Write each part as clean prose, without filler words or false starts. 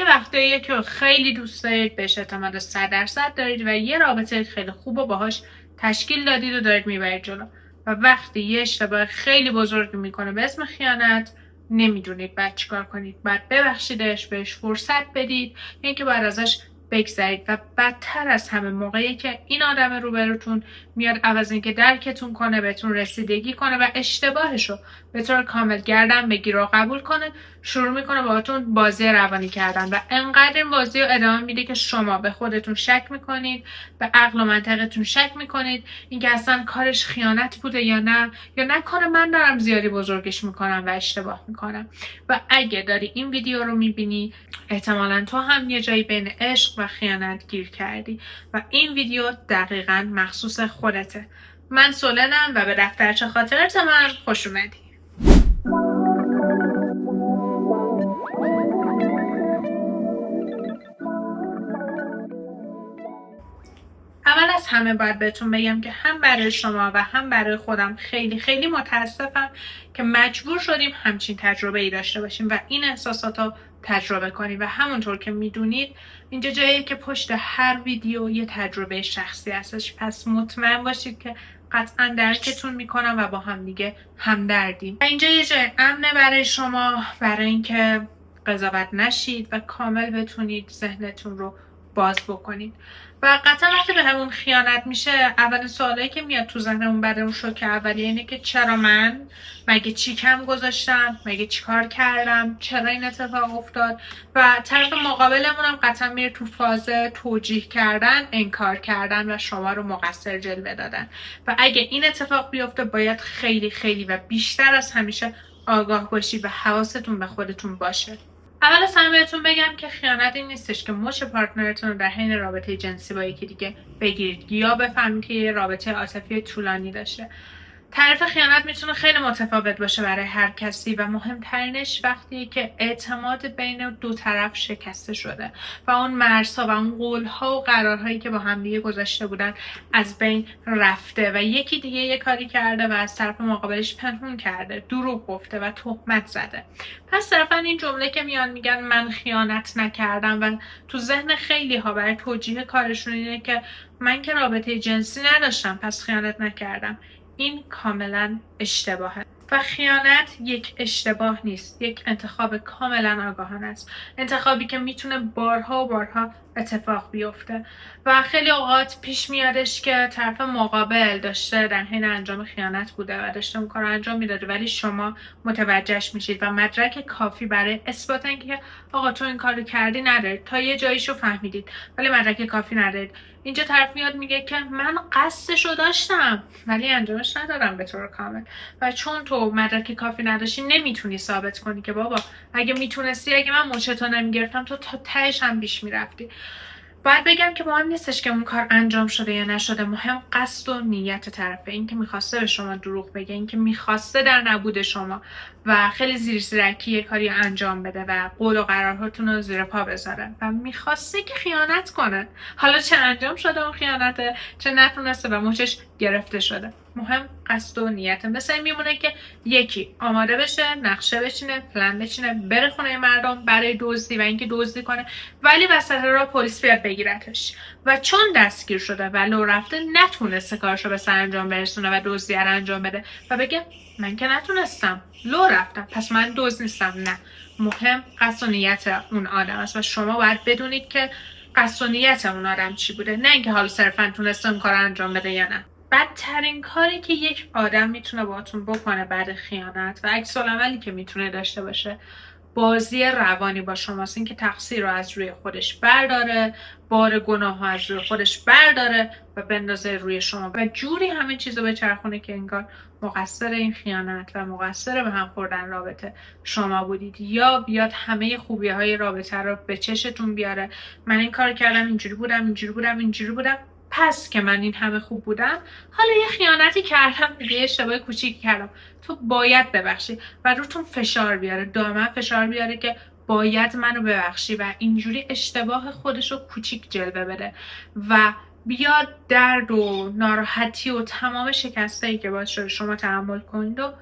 وقتاییه که خیلی دوست دارید، بهش اعتماد 100% دارید و یه رابطه خیلی خوب و باهاش تشکیل دادید و دارید میبرید جلو و وقتی یه اشتباه خیلی بزرگی میکنه به اسم خیانت نمیدونید بعد چیکار کنید. بعد ببخشیدش، بهش فرصت بدید، اینکه بعد ازش بگذرید. و بدتر از همه موقعی که این آدم روبروتون میاد عوض اینکه درکتون کنه، بهتون رسیدگی کنه و اشتباهشو به طور کامل گردن بگیره و قبول کنه، شروع میکنه باهاتون بازی روانی کردن و انقدر این بازی رو ادامه میده که شما به خودتون شک میکنید، به عقل و منطقتون شک میکنید اینکه اصلا کارش خیانت بوده یا نه، یا نکنه من دارم زیادی بزرگش میکنم و اشتباه میکنم. و اگه داری این ویدیو رو میبینی احتمالا تو هم یه جایی بین عشق و خیانت گیر کردی و این ویدیو دقیقاً مخصوص خودته. من سولنم و به دفترچه خاطرات من خوش اومدی. اول از همه باید بهتون بگم که هم برای شما و هم برای خودم خیلی خیلی متاسفم که مجبور شدیم همچین تجربه ای داشته باشیم و این احساسات رو تجربه کنیم. و همونطور که میدونید اینجا جاییه که پشت هر ویدیو یه تجربه شخصی هستش، پس مطمئن باشید که قطعا درکتون میکنم و با هم دیگه همدردیم. و اینجا یه جای امنه برای شما، برای اینکه قضاوت نشید و کامل بتونید ذهنتون رو باز بکنید. و قطعا وقتی به همون خیانت میشه اولین سوالایی که میاد تو ذهنمون بعد اون شوک اولیه اینه که چرا من؟ مگه چی کم گذاشتم؟ مگه چی کار کردم؟ چرا این اتفاق افتاد؟ و طرف مقابلمون هم قطعا میره تو فاز توجیه کردن، انکار کردن و شما رو مقصر جلوه دادن. و اگه این اتفاق بیفته باید خیلی خیلی و بیشتر از همیشه آگاه باشی و حواستون به خودتون باشه. اول از همه بهتون بگم که خیانت این نیستش که مچ پارتنرتون رو در حین رابطه جنسی با یکی دیگه بگیرید یا بفهمید که یه رابطه عاطفی طولانی داشته. تعریف خیانت میتونه خیلی متفاوت باشه برای هر کسی و مهمترینش وقتیه که اعتماد بین دو طرف شکسته شده و اون مرزها و اون قولها و قرارهایی که با همدیگه گذاشته بودن از بین رفته و یکی دیگه یه کاری کرده و از طرف مقابلش پنهون کرده، دروغ گفته و تهمت زده. پس صرفا این جمله که میان میگن من خیانت نکردم و تو ذهن خیلی ها برای توجیه کارشون اینه که من که رابطه جنسی نداشتم پس خیانت نکردم، این کاملا اشتباهه. و خیانت یک اشتباه نیست، یک انتخاب کاملا آگاهانه است، انتخابی که میتونه بارها و بارها اتفاق بیفته. و خیلی اوقات پیش میادش که طرف مقابل داشته در حین انجام خیانت بوده و داشته اون کار رو انجام میداده ولی شما متوجهش میشید و مدرک کافی برای اثبات اینکه آقا تو این کارو کردی ندارید. تا یه جاییشو فهمیدید ولی مدرک کافی ندارید. اینجا طرف میاد میگه که من قصدشو داشتم ولی انجامش ندادم به طور کامل. و چون تو مدرک کافی نداشتی نمیتونی ثابت کنی که بابا اگه میتونستی، اگه من مچتو نمیگرفتم تو تا تهش هم پیش میرفتی. باید بگم که مهم نیستش که اون کار انجام شده یا نشده، مهم قصد و نیت طرفه. این که میخواسته به شما دروغ بگه، این که میخواسته در نبود شما و خیلی زیرکی یه کاری انجام بده و قول و قرارهاتون رو زیر پا بذاره و میخواسته که خیانت کنه. حالا چه انجام شده اون خیانته، چه نتونسته و مچش گرفته شده، مهم قصد و نیته. مثل این میمونه که یکی آماده بشه، نقشه بچینه، پلن بچینه، بره خونه مردم برای دزدی و اینکه دزدی کنه ولی وسط راه پلیس بیاد بگیرتش و چون دستگیر شده و لو رفته نتونسته کارشو به سرانجام برسونه و دزدی رو انجام بده و بگه من که نتونستم، لو رفتم پس من دزد نیستم. نه، مهم قصد و نیت اون آدم است و شما باید بدونید که قصد و نیت اون آدم چی بوده، نه اینکه حالا صرفا تونسته اون کار انجام بده یا نه. بدترین کاری که یک آدم میتونه باهاتون بکنه بعد خیانت و عکس العملی که میتونه داشته باشه بازی روانی با شماست. این که تقصیر رو از روی خودش برداره، بار گناه ها از روی خودش برداره و بندازه روی شما و جوری همه چیز رو بچرخونه که انگار مقصر این خیانت و مقصر به هم خوردن رابطه شما بودید، یا بیاد همه خوبی های رابطه رو به چشتون بیاره. من این کار کردم، اینجوری بودم، پس که من این همه خوب بودم حالا یه خیانتی کردم دیگه، یه اشتباه کوچیکی کردم، تو باید ببخشی و روتون فشار بیاره، دائما فشار بیاره که باید منو ببخشی و اینجوری اشتباه خودش رو کوچیک جلوه بده و بیاد درد و ناراحتی و تمام شکستایی که باعث شده شما تحمل کنید و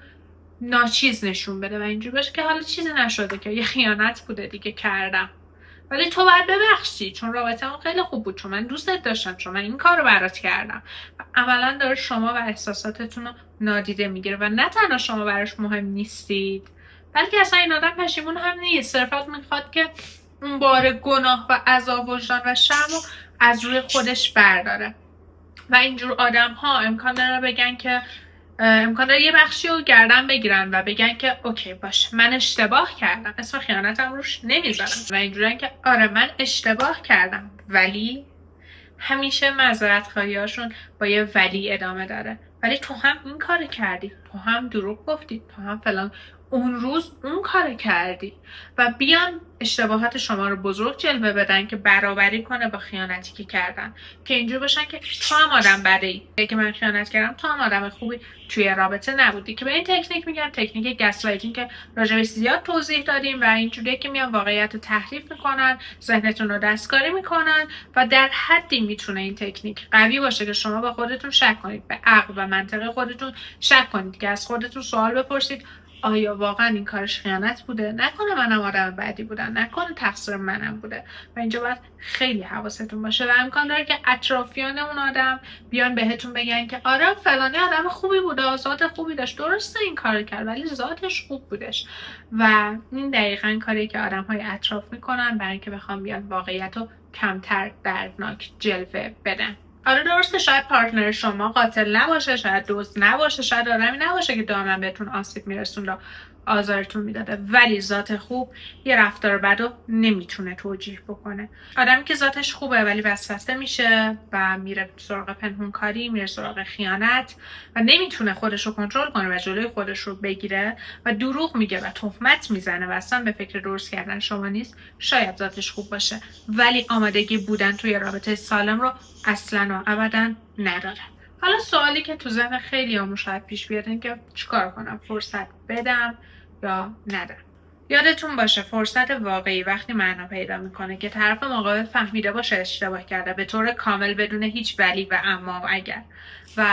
ناچیز نشون بده و اینجوری باشه که حالا چیزی نشده که یه خیانت بوده دیگه کردم ولی تو باید ببخشی، چون رابطمون خیلی خوب بود، چون من دوستت داشتم، چون من این کار رو برات کردم. و عملا داره شما و احساساتتون رو نادیده میگیره و نه تنها شما براش مهم نیستید، بلکه اصلا این آدم پشیمون هم نیست، صرفا میخواد که اون بار گناه و عذاب وجدان و شرم رو از روی خودش برداره. و اینجور آدم ها امکان داره یه بخشی رو گردن بگیرن و بگن که اوکی باشه، من اشتباه کردم، اسم خیانتم روش نمیذارم. و اینجورن که آره من اشتباه کردم، ولی همیشه معذرت خواهیاشون با یه ولی ادامه داره. ولی تو هم این کار کردی، تو هم دروغ گفتی، تو هم فلان، اون روز اون کار کردی. و بیان اشتباهات شما رو بزرگ جلوه بدن که برابری کنه با خیانتی که کردن، که اینجور باشن که تو هم آدم بده‌ای، که من خیانت کردم، تو هم آدم خوبی توی رابطه نبودی. که به این تکنیک میگن تکنیک گسلایتینگ، که راجبش زیاد توضیح دادیم. و اینجوریه که میان واقعیت رو تحریف میکنن، ذهنتون رو دستکاری میکنن و در حدی میتونه این تکنیک قوی باشه که شما با خودتون شک کنید، به عقل و منطق خودتون شک کنید، که از خودتون سوال بپرسید آیا واقعا این کارش خیانت بوده؟ نکنه منم آدم بدی بودم، نکنه تقصیر منم بوده؟ و اینجا باید خیلی حواستون باشه. و امکان داره که اطرافیان اون آدم بیان بهتون بگن که آره فلانی آدم خوبی بوده، ذات خوبی داشت، درسته این کار کرد ولی ذاتش خوب بودش. و این دقیقاً کاری که آدم‌های اطراف میکنن برای اینکه بخوام بیان واقعیت رو کمتر دردناک جلوه بدن. آره درسته، شاید پارتنر شما قاتل نباشه، شاید دوست نباشه، شاید آدمی نباشه که دائما بهتون آسیب میرسوند و آزارتون میداده، ولی ذات خوب یه رفتار بدو نمیتونه توجیه بکنه. آدمی که ذاتش خوبه ولی وسوسه میشه و میره سراغ پنهونکاری، میره سراغ خیانت و نمیتونه خودش رو کنترل کنه و جلوی خودش رو بگیره و دروغ میگه و تهمت میزنه و اصلا به فکر درست کردن شما نیست، شاید ذاتش خوب باشه ولی آمادگی بودن توی رابطه سالم رو اصلا و ابدا نداره. حالا سوالی که تو ذهن خیلی همون شاید پیش بیاد این که چیکار کنم، فرصت بدم یا ندم؟ یادتون باشه فرصت واقعی وقتی معنا پیدا میکنه که طرف مقابل فهمیده باشه اشتباه کرده، به طور کامل بدون هیچ ولی و اما و اگر، و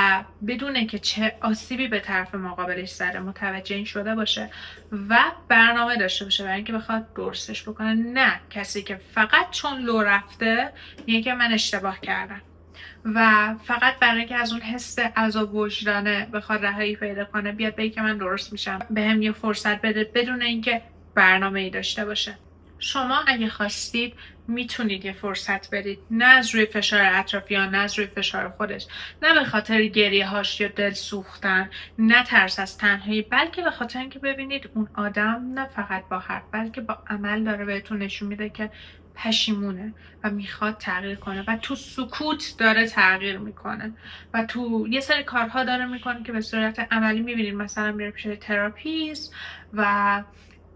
بدونه که چه آسیبی به طرف مقابلش زده، متوجه این شده باشه و برنامه داشته باشه برای اینکه بخواد درستش بکنه. نه کسی که فقط چون لو رفته میگه که من اشتباه کردم و فقط برای اینکه از اون حس عذاب وجدانه بخواد رهایی پیدا کنه بیاد بگه که من درست میشم، بهم یه فرصت بده، بدون اینکه برنامه‌ای داشته باشه. شما اگه خواستید میتونید یه فرصت بدید، نه از روی فشار اطرافیان، نه از روی فشار خودش، نه به خاطر گریه هاش یا دل سوختن، نه ترس از تنهایی، بلکه به خاطر اینکه ببینید اون آدم نه فقط با حرف بلکه با عمل داره بهتون نشون میده که پشیمونه و میخواد تغییر کنه و تو سکوت داره تغییر میکنه و تو یه سری کارها داره میکنه که به صورت عملی میبینید، مثلا میره پیش تراپیست و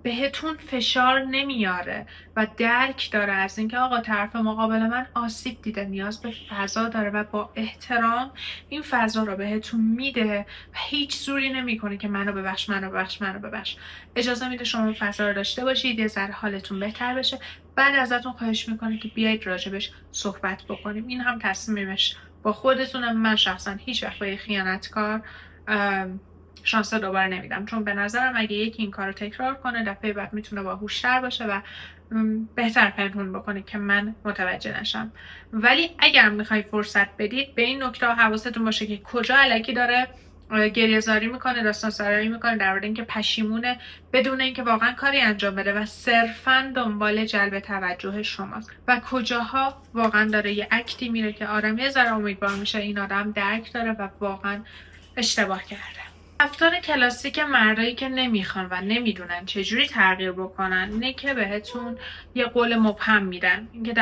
بهتون فشار نمیاره و درک داره از اینکه آقا طرف مقابل من آسیب دیده، نیاز به فضا داره و با احترام این فضا رو بهتون میده و هیچ زوری نمیکنه که منو ببخش، منو ببخش، منو ببخش. اجازه میده شما فضا رو داشته باشید، یه ذره حالتون بهتر بشه، بعد ازتون خواهش میکنه که بیایید راجبش صحبت بکنیم. این هم تصمیمش با خودتونم. من شخصا هیچ وقت با خیانتکار شانس دوباره نمیدم، چون به نظرم اگه یکی این کار رو تکرار کنه دفعه بعد میتونه باهوش‌تر باشه و بهتر پنهون بکنه که من متوجه نشم. ولی اگر میخوای فرصت بدید به این نکته حواستون باشه که کجا الکی داره گریه‌زاری میکنه، داستان سرایی میکنه در مورد اینکه پشیمونه بدون اینکه واقعا کاری انجام بده و صرفا دنبال جلب توجه شماست، و کجاها واقعا داره یه اکتی میره که آدم یه ذره امیدوار میشه این آدم درک داره و واقعا اشتباه کرده. رفتار کلاسیک مردایی که نمیخوان و نمیدونن چجوری تغییر بکنن اینه که بهتون یه قول مبهم میدن، اینکه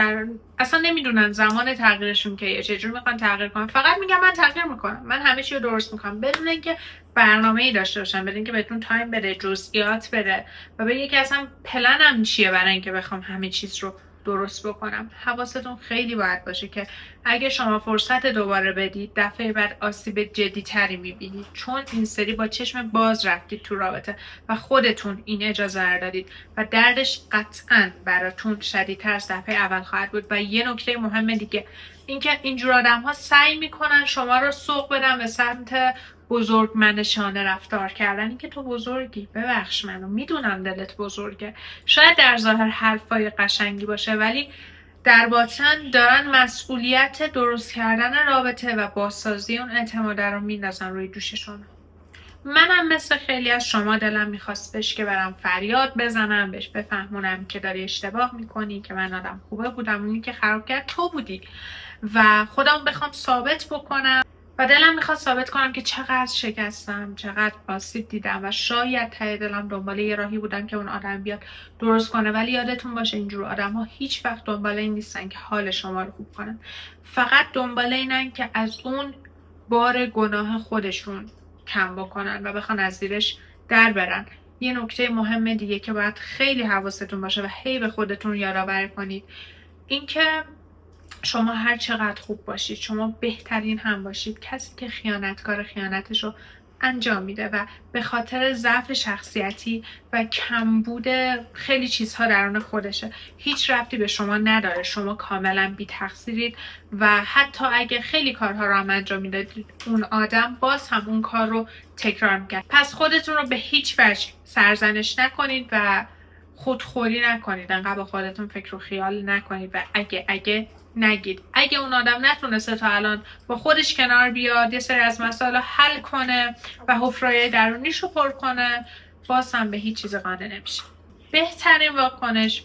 اصلا نمیدونن زمان تغییرشون کیه، چجوری میخوان تغییر کنن، فقط میگن من تغییر میکنم، من همه چی رو درست میکنم، بدون اینکه برنامه‌ای داشته باشن، بدون اینکه بهتون تایم بده، جزئیات بده و بگه که اصلا پلنم چیه برای اینکه بخوام همه چیز رو درست بکنم. حواستون خیلی باید باشه که اگه شما فرصت دوباره بدید دفعه بعد آسیب جدی تری میبینید، چون این سری با چشم باز رفتید تو رابطه و خودتون این اجازه رو دادید و دردش قطعا براتون شدیدتر از دفعه اول خواهد بود. و یه نکته مهم دیگه اینکه اینجور آدم ها سعی میکنن شما رو سوق بدن به سمت بزرگمنشانه رفتار کردن. این که تو بزرگی، ببخش منو، میدونم دلت بزرگه، شاید در ظاهر حرفای قشنگی باشه ولی در باطن دارن مسئولیت درست کردن رابطه و بازسازی اون اعتماد رو میندازن روی دوششون. منم مثل خیلی از شما دلم میخواستش که برم فریاد بزنم، بهش بفهمونم که داری اشتباه میکنی، که من آدم خوبه بودم، اونی که خراب کرد تو بودی و خودم بخوام ثابت بکنم و دلم میخواد ثابت کنم که چقدر شکستم، چقدر آسیب دیدم و شاید ته دلم دنبال یه راهی بودم که اون آدم بیاد درست کنه. ولی یادتون باشه اینجور آدم ها هیچ وقت دنبال این نیستن که حال شما رو خوب کنن، فقط دنبال اینن که از اون بار گناه خودشون کم بکنن و بخوان از زیرش در برن. یه نکته مهم دیگه که باید خیلی حواستون باشه و هی به خودتون یادآوری کنید، اینکه شما هر چقدر خوب باشید، شما بهترین هم باشید، کسی که خیانتکار خیانتش رو انجام میده و به خاطر ضعف شخصیتی و کمبود خیلی چیزها درون خودشه، هیچ ربطی به شما نداره. شما کاملا بی تقصیرید و حتی اگه خیلی کارها رو هم انجام میدادید، اون آدم باز هم اون کار رو تکرار میکرد. پس خودتون رو به هیچ وجه سرزنش نکنید و خودخوری نکنید، انقدر با خودتون فکر و خیال نکنید و اگه نگید. اگه اون آدم نتونسته تا الان با خودش کنار بیاد، یه سری از مسائل حل کنه و حفره‌های درونیش رو پر کنه، باز هم به هیچ چیز قانع نمیشه. بهترین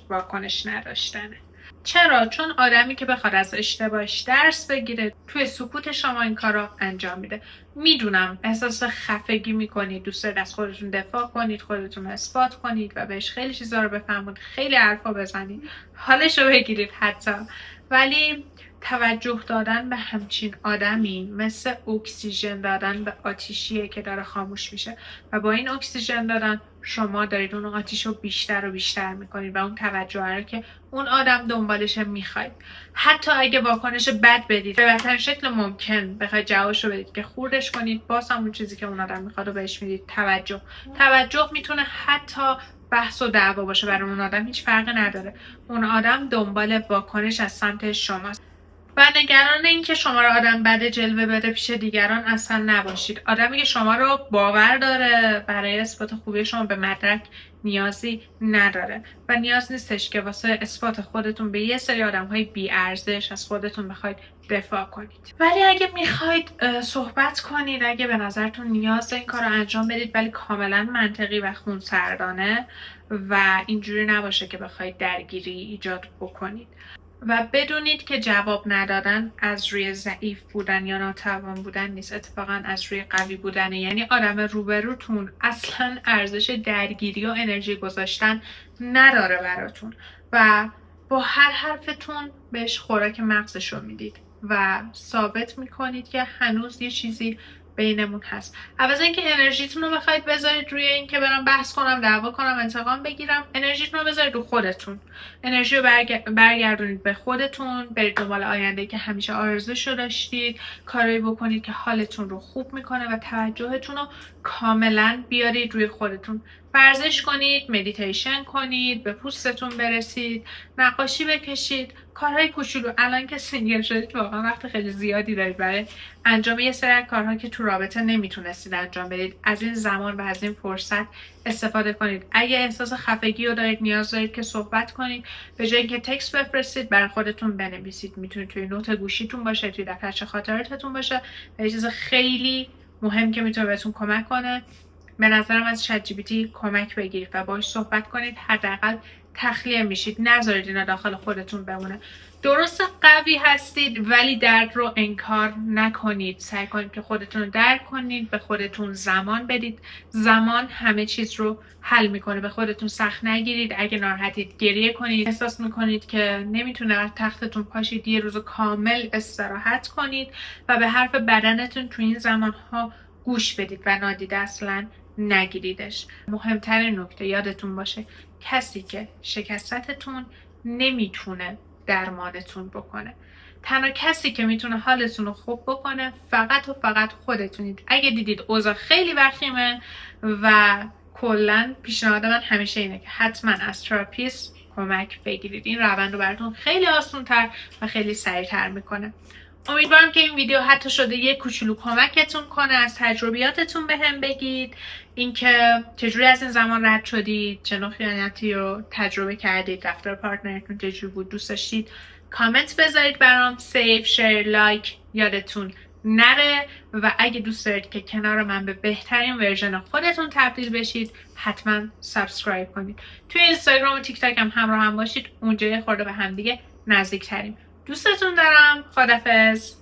واکنش نداشتنه. چرا؟ چون آدمی که بخواد از اشتباهش درس بگیره، توی سکوت شما این کار رو انجام میده. میدونم احساس خفگی میکنید، دوست دارید از خودتون دفاع کنید، خودتون رو اثبات کنید و بهش خیلی چیزا رو بفهمونید، خیلی حرفا بزنید، حالش رو بگیرید حتی. ولی توجه دادن به همچین آدمی مثل اکسیژن دادن به آتیشیه که داره خاموش میشه و با این اکسیژن دادن شما دارید اون آتیش رو بیشتر و بیشتر میکنید و اون توجه رو که اون آدم دنبالشه میخواید. حتی اگه واکنش بد بدید، به بهترین شکل ممکن بخواید جوابش رو بدید که خوردش کنید، باز هم اون چیزی که اون آدم میخواد رو بهش میدید. توجه میتونه حتی بحث و دعوا باشه، برای اون آدم هیچ فرقی نداره. اون آدم دنبال واکنش از سمت شماست و نگران این که شما رو آدم بده جلوه بده پیش دیگران اصلا نباشید. آدمی که شما رو باور داره برای اثبات خوبی شما به مدرک نیازی نداره و نیاز نیستش که واسه اثبات خودتون به یه سری آدم‌های بی‌ارزش از خودتون بخواید دفاع کنید. ولی اگه میخواید صحبت کنید، اگه به نظرتون نیاز این کار رو انجام بدید ولی کاملا منطقی و خونسردانه و اینجوری نباشه که بخواید درگیری ایجاد بکنید و بدونید که جواب ندادن از روی ضعیف بودن یا ناتوان بودن نیست، اتفاقا از روی قوی بودنه. یعنی آدم روبروتون اصلا ارزش درگیری و انرژی گذاشتن نداره براتون و با هر حرفتون بهش خوراک مغزش رو میدید و ثابت میکنید که هنوز یه چیزی بینمون هست. عوض اینکه انرژیتون رو بخواید بذارید روی این که برم بحث کنم، دعوا کنم، انتقام بگیرم، انرژیتون رو بذارید رو خودتون. انرژی رو برگردونید به خودتون، برید دنبال آینده که همیشه آرزوشو داشتید، کارایی بکنید که حالتون رو خوب میکنه و توجهتون رو کاملا بیارید روی خودتون. ورزش کنید، مدیتیشن کنید، به پوستتون برسید، نقاشی بکشید، کارهای کوچولو. الان که سینگل شدید واقعا وقت خیلی زیادی دارید برای انجام یه سری کارها که تو رابطه نمیتونستید انجام بدید. از این زمان و از این فرصت استفاده کنید. اگه احساس خفگی رو دارید، نیاز دارید که صحبت کنید، به جای اینکه تکست بفرستید برای خودتون بنویسید. میتونید توی نوت گوشیتون باشه، توی دفترچه خاطراتتون باشه. یه چیز خیلی مهم که میتونه بهتون کمک کنه، به نظرم از چت جی پی تی کمک بگیرید و باهاش صحبت کنید. حداقل تخلیه میشید، نذارید اینا داخل خودتون بمونه. درست قوی هستید ولی درد رو انکار نکنید. سعی کنید که خودتون رو درک کنید، به خودتون زمان بدید. زمان همه چیز رو حل میکنه. به خودتون سخت نگیرید. اگه ناراحتید گریه کنید. احساس میکنید که نمیتونه از تختتون پاشید، یه روز کامل استراحت کنید و به حرف بدنتون تو این زمانها گوش بدید و نادیده اصلا نگیریدش. مهمترین نکته یادتون باشه، کسی که شکستتون نمیتونه درمانتون بکنه. تنها کسی که میتونه حالتون رو خوب بکنه فقط و فقط خودتونید. اگه دیدید اوضاع خیلی وخیمه و کلا پیشنهاد من همیشه اینه که حتما از تراپیست کمک بگیرید. این روند رو براتون خیلی آسان‌تر و خیلی سریع‌تر میکنه. امیدوارم که این ویدیو حتی شده یه کوچولو کمکتون کنه. از تجربیاتتون بهم بگید، اینکه چجوری از این زمان رد شدید، چه نوع خیانتی رو تجربه کردید، رفتار پارتنرتون چجوری بود، دوست داشتید کامنت بذارید برام. سیو، شیر، لایک یادتون نره و اگه دوست دارید که کنار من به بهترین ورژن خودتون تبدیل بشید حتما سابسکرایب کنید. توی اینستاگرام و تیک تاک هم همراه هم باشید، اونجا یه خورده به هم دیگه نزدیک تریم. دوستتون دارم. خدافظ.